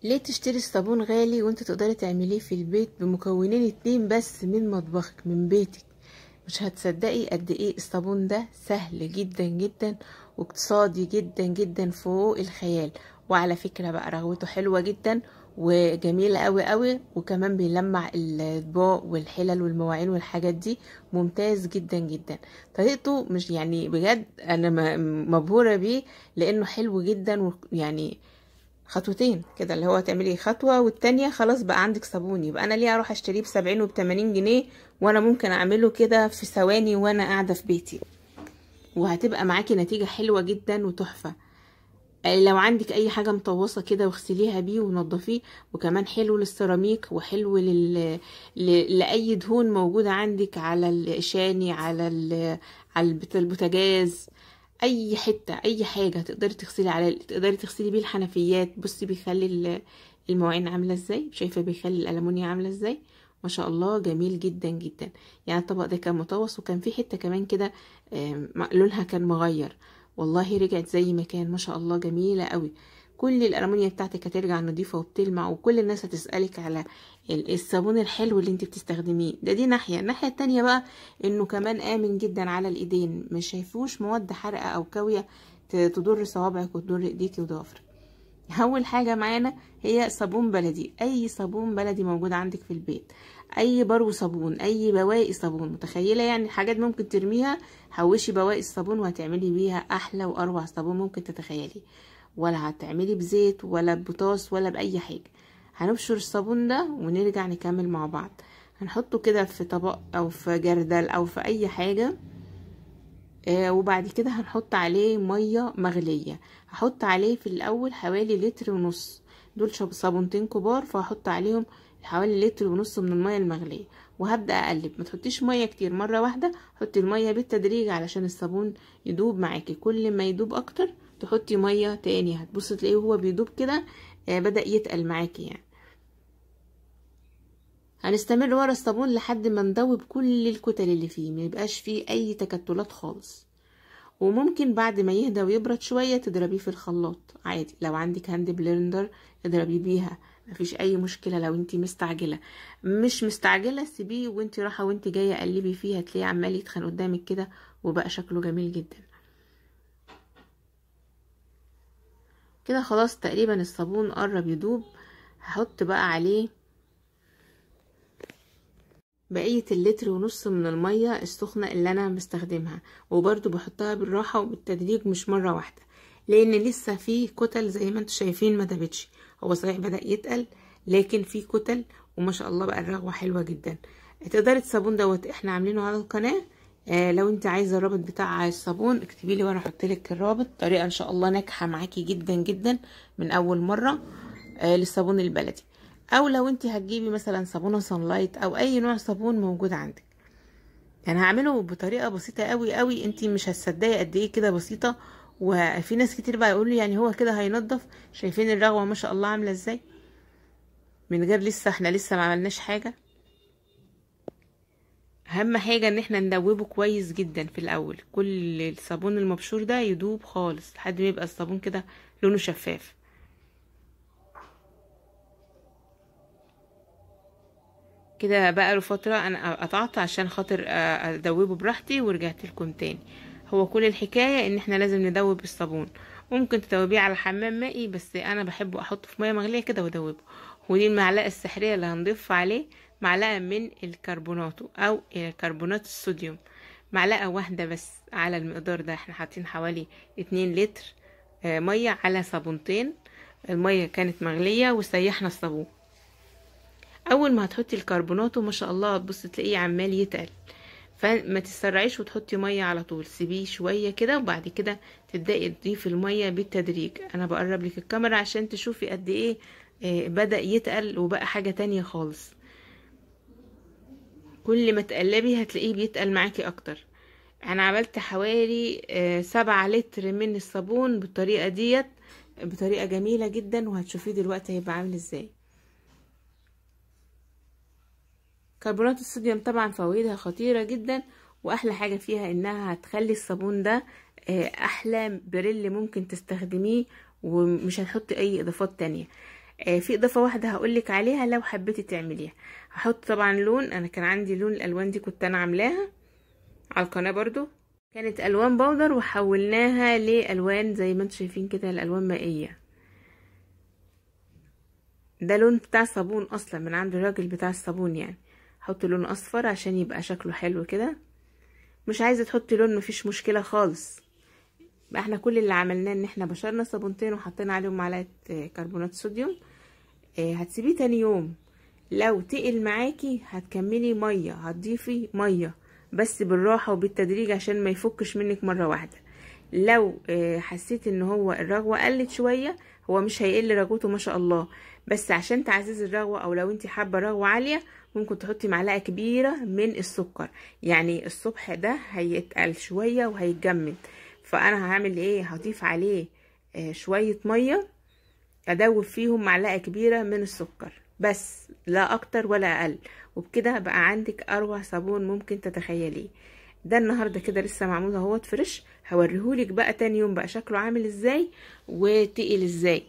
ليه تشتري الصابون غالي وانت تقدري تعمليه في البيت بمكونين 2 بس من مطبخك من بيتك؟ مش هتصدقي قد ايه الصابون ده سهل جدا جدا واقتصادي جدا جدا فوق الخيال. وعلى فكرة بقى رغوته حلوة جدا وجميلة قوي قوي، وكمان بيلمع الاطباق والحلل والمواعين والحاجات دي. ممتاز جدا جدا. طريقته مش يعني بجد انا مبهورة بيه لانه حلو جدا، ويعني خطوتين كده، اللي هو تعملي خطوة والتانية خلاص بقى عندك صابون. يبقى انا ليه اروح اشتريه ب70 وب80 جنيه وانا ممكن اعمله كده في ثواني وانا قاعدة في بيتي، وهتبقى معاكي نتيجة حلوة جدا وتحفة. لو عندك اي حاجة مطوصة كده واغسليها بيه ونضفيه. وكمان حلو للسيراميك وحلو لأي دهون موجودة عندك على الشاني، على البوتاجاز، اي حته اي حاجه تقدري تغسلي على، تقدري تغسلي بيه الحنفيات. بصي بيخلي المواعين عامله ازاي، شايفه بيخلي الالمونيا عامله ازاي. ما شاء الله جميل جدا جدا. يعني الطبق ده كان مطوس وكان في حته كمان كده لونها كان مغير، والله رجعت زي ما كان. ما شاء الله جميله قوي. كل الالمونيا بتاعتك هترجع نظيفه وبتلمع، وكل الناس هتسالك على الصابون الحلو اللي انت بتستخدميه ده. دي ناحيه. الناحيه التانية بقى انه كمان امن جدا على الايدين، مش شايفوش مواد حرقه او كاويه تضر صوابعك وتضر ايديكي وضوافرك. اول حاجه معانا هي صابون بلدي. اي صابون بلدي موجود عندك في البيت، اي برو صابون، اي بواقي صابون متخيله يعني حاجات ممكن ترميها، حوشي بواقي الصابون وهتعملي بيها احلى واروع صابون ممكن تتخيلي. ولا هتعملي بزيت ولا ببوتاس ولا باي حاجه. هنبشر الصابون ده ونرجع نكمل مع بعض. هنحطه كده في طبق او في جردل او في اي حاجه. وبعد كده هنحط عليه ميه مغليه. هحط عليه في الاول حوالي 1.5 لتر. دول صابونتين كبار، فهحط عليهم حوالي 1.5 لتر من الميه المغليه، وهبدا اقلب. ما تحطيش ميه كتير مره واحده، حطي الميه بالتدريج علشان الصابون يدوب معاكي. كل ما يدوب اكتر تحطي ميه تاني، هتبصي تلاقيه هو بيدوب كده بدا يتقل معاكي يعني. هنستمر ورا الصابون لحد ما ندوب كل الكتل اللي فيه، ما يبقاش فيه اي تكتلات خالص. وممكن بعد ما يهدى ويبرد شوية تضربيه في الخلاط عادي. لو عندك هاند بلندر اضربيه بيها، مفيش اي مشكلة. لو انتي مستعجلة، مش مستعجلة سيبيه وانتي رايحة وانتي جاية قلبي فيه، هتلاقيه عمال يتخن قدامك كده وبقى شكله جميل جدا. كده خلاص تقريبا الصابون قرب يدوب. هحط بقى عليه بقية 1.5 لتر من المية السخنة اللي انا بستخدمها، وبرضو بحطها بالراحة وبالتدريج مش مرة واحدة، لان لسه في كتل زي ما انتم شايفين ما دابتش. هو صحيح بدأ يتقل لكن في كتل، وما شاء الله بقى الرغوة حلوة جدا. تقدري الصابون دوت احنا عاملينه على القناة. لو انت عايزة الرابط بتاع الصابون اكتبي لي وانا احط لك الرابط. طريقة ان شاء الله ناجحة معاكي جدا جدا من اول مرة للصابون البلدي. او لو انت هتجيبي مثلا صابونه صنلايت او اي نوع صابون موجود عندك، يعني هعمله بطريقه بسيطه قوي قوي. انت مش هتصدقي قد ايه كده بسيطه. وفي ناس كتير بقى يقولوا يعني هو كده هينضف. شايفين الرغوه ما شاء الله عامله ازاي من غير احنا لسه ما عملناش حاجه. اهم حاجه ان احنا ندوبه كويس جدا في الاول. كل الصابون المبشور ده يدوب خالص لحد ما يبقى الصابون كده لونه شفاف. كده بقى له فترة انا قطعت عشان خاطر ادوبه براحتي ورجعت لكم تاني. هو كل الحكاية ان احنا لازم ندوب الصابون. ممكن تدوبيه على حمام مائي، بس انا بحبه احطه في مية مغلية كده وادوبه. ودي المعلقة السحرية اللي هنضيف عليه معلقة من الكربوناتو او كربونات الصوديوم. معلقة واحدة بس على المقدار ده. احنا حاطين حوالي 2 لتر مية على صابونتين. المية كانت مغلية وسيحنا الصابون. اول ما هتحطي الكربوناتو ما شاء الله هتبص تلاقيه عمال يتقل، فما تسرعيش وتحطي ميه على طول. سيبيه شويه كده وبعد كده تبداي تضيفي الميه بالتدريج. انا بقرب لك الكاميرا عشان تشوفي قد ايه بدأ يتقل وبقى حاجه تانية خالص. كل ما تقلبي هتلاقيه بيتقل معاكي اكتر. انا عملت حوالي 7 لتر من الصابون بالطريقه ديت، بطريقه جميله جدا، وهتشوفيه دلوقتي هيبقى عامل ازاي. كربونات الصوديوم طبعا فوائدها خطيرة جدا، واحلى حاجة فيها انها هتخلي الصابون ده احلى بريل ممكن تستخدميه، ومش هنحط اي اضافات تانية. في اضافه واحده هقولك عليها لو حبيتي تعمليها. هحط طبعا لون، انا كان عندي لون الالوان دي كنت انا عاملاها على القناه برضو، كانت الوان بودر وحولناها لالوان زي ما انتم شايفين كده، الالوان مائيه. ده لون بتاع صابون اصلا من عند الراجل بتاع الصابون يعني. حط لون اصفر عشان يبقى شكله حلو كده. مش عايزه تحطي لون مفيش مشكله خالص. بقى احنا كل اللي عملناه ان احنا بشرنا صابونتين وحطينا عليهم معلقه كربونات صوديوم. هتسيبيه تاني يوم، لو تقل معاكي هتكملي ميه، هتضيفي ميه بس بالراحه وبالتدريج عشان ما يفكش منك مره واحده. لو حسيت ان هو الرغوه قلت شويه، هو مش هيقل رغوته ما شاء الله، بس عشان تعززي الرغوه او لو انت حابه رغوه عاليه ممكن تحطي معلقه كبيره من السكر. يعني الصبح ده هيتقل شويه وهيتجمد، فانا هعمل ايه؟ هضيف عليه شويه ميه ادوب فيهم معلقه كبيره من السكر بس، لا اكتر ولا اقل، وبكده بقى عندك اروع صابون ممكن تتخيليه. ده النهارده كده لسه معمول اهوت فريش، هوريهولك بقى تاني يوم بقى شكله عامل ازاي وتقل ازاي.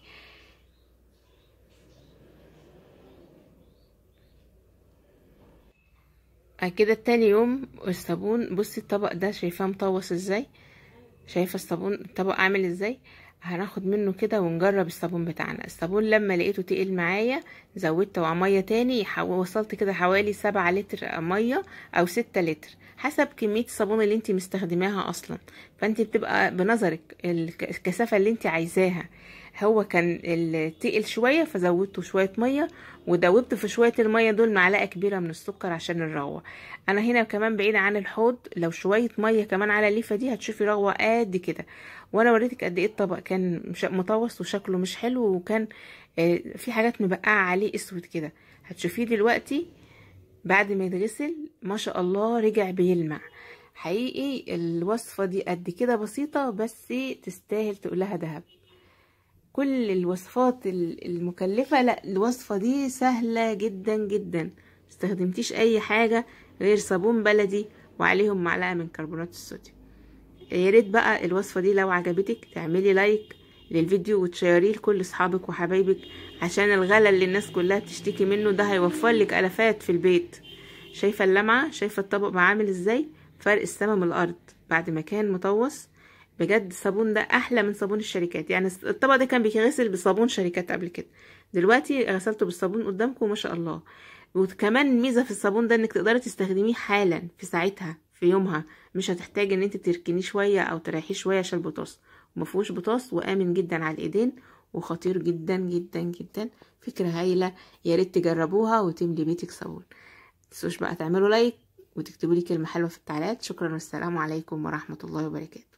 كده تاني يوم الصابون، بصي الطبق ده شايفاه مطوس ازاي، شايفه الصابون الطبق عامل ازاي. هناخد منه كده ونجرب الصابون بتاعنا. الصابون لما لقيته تقل معايا زودت ميه تاني، وصلت كده حوالي 7 لتر ميه او 6 لتر حسب كميه الصابون اللي انت مستخدماها اصلا. فانت بتبقى بنظرك الكثافه اللي انت عايزاها. هو كان تقل شويه فزودته شويه ميه، ودوبت في شويه الميه دول معلقه كبيره من السكر عشان الرغوه. انا هنا كمان بعيده عن الحوض، لو شويه ميه كمان على الليفه دي هتشوفي رغوه قد كده. وانا وريتك قد ايه الطبق كان مطوس وشكله مش حلو، وكان في حاجات مبقعه عليه اسود كده. هتشوفيه دلوقتي بعد ما يتغسل ما شاء الله رجع بيلمع. حقيقي الوصفه دي قد كده بسيطه بس تستاهل تقولها دهب. كل الوصفات المكلفة، لا الوصفة دي سهلة جدا جدا. استخدمتيش اي حاجة غير صابون بلدي وعليهم معلقة من كربونات الصوديوم. يا ريت بقى الوصفة دي لو عجبتك تعملي لايك للفيديو وتشيريه لكل اصحابك وحبايبك، عشان الغلا اللي الناس كلها بتشتكي منه ده هيوفر لك الافات في البيت. شايفة اللمعة؟ شايفة الطبق بقى عامل ازاي؟ فرق السما من الارض. بعد ما كان مطوس بجد الصابون ده احلى من صابون الشركات. يعني الطبق ده كان بيتغسل بصابون شركات قبل كده، دلوقتي غسلته بالصابون قدامكم ما شاء الله. وكمان ميزه في الصابون ده انك تقدري تستخدميه حالا في ساعتها في يومها، مش هتحتاجي ان انت تركنيه شويه او تريحيه شويه عشان البطاس. ومفيهوش بطاس وامن جدا على الايدين وخطير جدا جدا جدا. فكره هايله، يا ريت تجربوها وتملي بيتك صابون. متنسوش بقى تعملوا لايك وتكتبوا لي كلمه حلوه في التعليقات. شكرا والسلام عليكم ورحمه الله وبركاته.